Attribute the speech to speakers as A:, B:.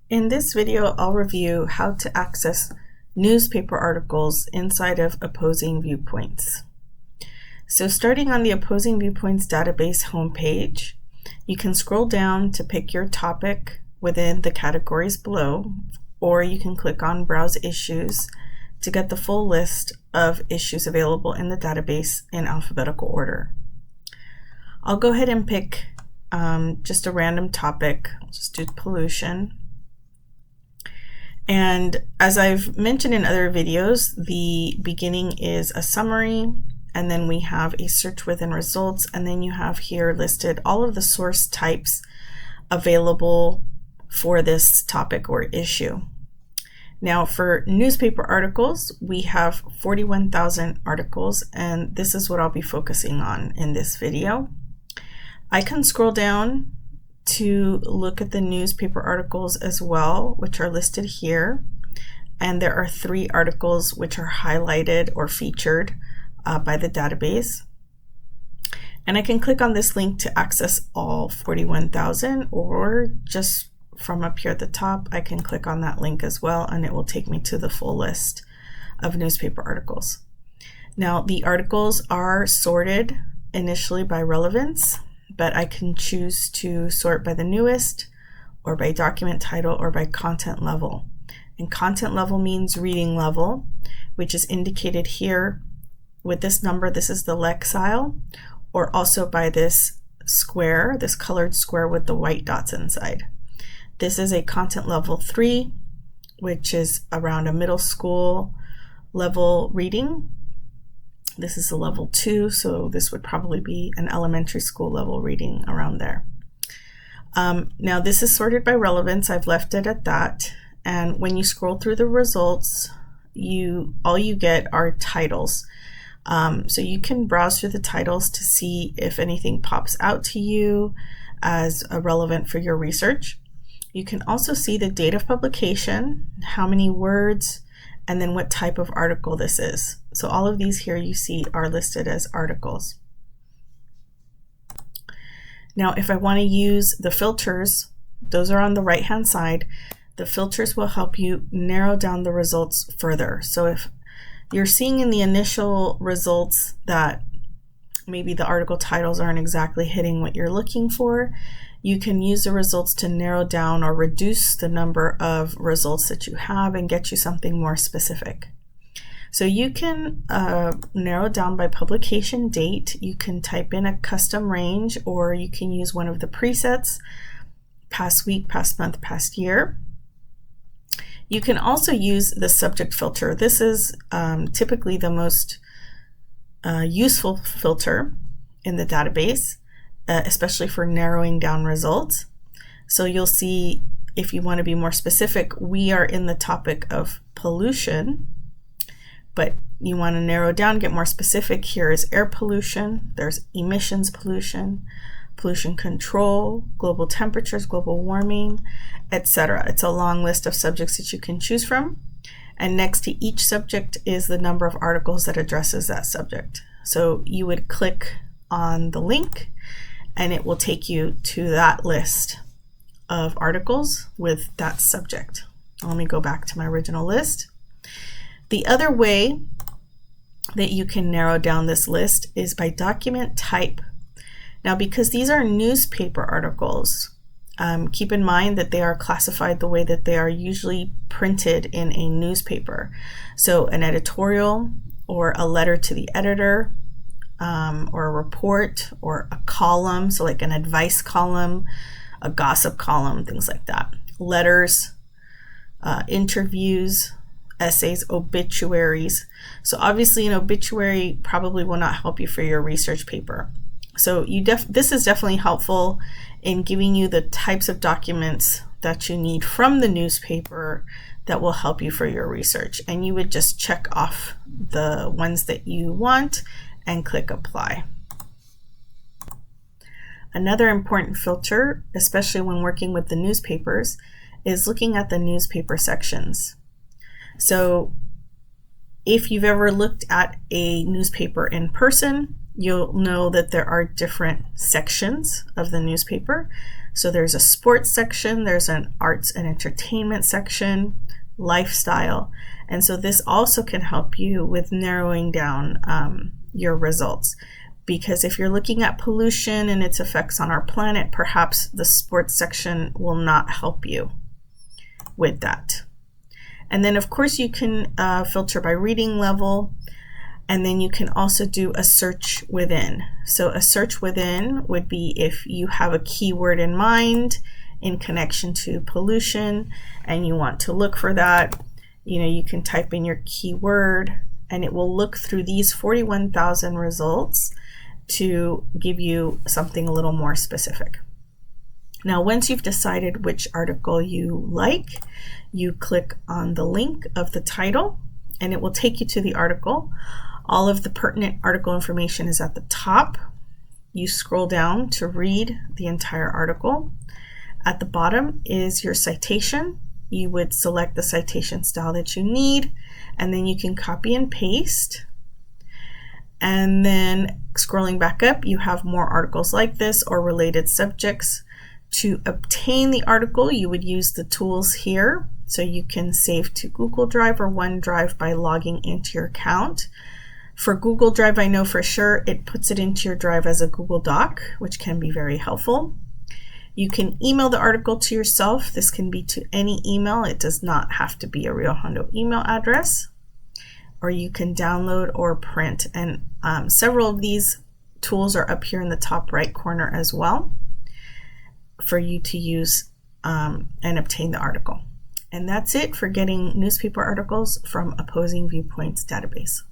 A: In this video, I'll review how to access newspaper articles inside of Opposing Viewpoints. So starting on the Opposing Viewpoints database homepage, you can scroll down to pick your topic within the categories below, or you can click on Browse Issues to get the full list of issues available in the database in alphabetical order. I'll go ahead and pick just a random topic. I'll just do pollution. And as I've mentioned in other videos, the beginning is a summary, and then we have a search within results, and then you have here listed all of the source types available for this topic or issue. Now for newspaper articles, we have 41,000 articles, and this is what I'll be focusing on in this video. I can scroll down to look at the newspaper articles as well, which are listed here. And there are 3 articles which are highlighted or featured by the database. And I can click on this link to access all 41,000, or just from up here at the top, I can click on that link as well, and it will take me to the full list of newspaper articles. Now, the articles are sorted initially by relevance, but I can choose to sort by the newest, or by document title, or by content level. And content level means reading level, which is indicated here with this number. This is the Lexile, or also by this square, this colored square with the white dots inside. This is a content level 3, which is around a middle school level reading. This is a level 2, so this would probably be an elementary school level reading around there. Now this is sorted by relevance. I've left it at that. And when you scroll through the results, all you get are titles. So you can browse through the titles to see if anything pops out to you as relevant for your research. You can also see the date of publication, how many words, and then what type of article this is. So all of these here you see are listed as articles. Now if I want to use the filters, those are on the right hand side. The filters will help you narrow down the results further. So if you're seeing in the initial results that maybe the article titles aren't exactly hitting what you're looking for, you can use the results to narrow down or reduce the number of results that you have and get you something more specific. So you can narrow down by publication date. You can type in a custom range, or you can use one of the presets, past week, past month, past year. You can also use the subject filter. This is typically the most useful filter in the database, especially for narrowing down results. So you'll see, if you want to be more specific, we are in the topic of pollution, but you want to narrow down, get more specific. Here is air pollution, there's emissions pollution, pollution control, global temperatures, global warming, etc. It's a long list of subjects that you can choose from. And next to each subject is the number of articles that addresses that subject. So you would click on the link and it will take you to that list of articles with that subject. Let me go back to my original list. The other way that you can narrow down this list is by document type. Now, because these are newspaper articles, keep in mind that they are classified the way that they are usually printed in a newspaper. So an editorial, or a letter to the editor, or a report, or a column, so like an advice column, a gossip column, things like that. Letters, interviews, essays, obituaries. So obviously an obituary probably will not help you for your research paper. So this is definitely helpful in giving you the types of documents that you need from the newspaper that will help you for your research. And you would just check off the ones that you want and click apply. Another important filter, especially when working with the newspapers, is looking at the newspaper sections. So if you've ever looked at a newspaper in person, you'll know that there are different sections of the newspaper. So there's a sports section, there's an arts and entertainment section, lifestyle, and so this also can help you with narrowing down your results. Because if you're looking at pollution and its effects on our planet, perhaps the sports section will not help you with that. And then of course you can filter by reading level, and then you can also do a search within. So a search within would be if you have a keyword in mind in connection to pollution and you want to look for that, you can type in your keyword and it will look through these 41,000 results to give you something a little more specific. Now, once you've decided which article you like, you click on the link of the title and it will take you to the article. All of the pertinent article information is at the top. You scroll down to read the entire article. At the bottom is your citation. You would select the citation style that you need, and then you can copy and paste. And then scrolling back up, you have more articles like this or related subjects. To obtain the article, you would use the tools here. So you can save to Google Drive or OneDrive by logging into your account. For Google Drive, I know for sure it puts it into your drive as a Google Doc, which can be very helpful. You can email the article to yourself. This can be to any email. It does not have to be a Rio Hondo email address. Or you can download or print. And several of these tools are up here in the top right corner as well for you to use and obtain the article. And that's it for getting newspaper articles from Opposing Viewpoints database.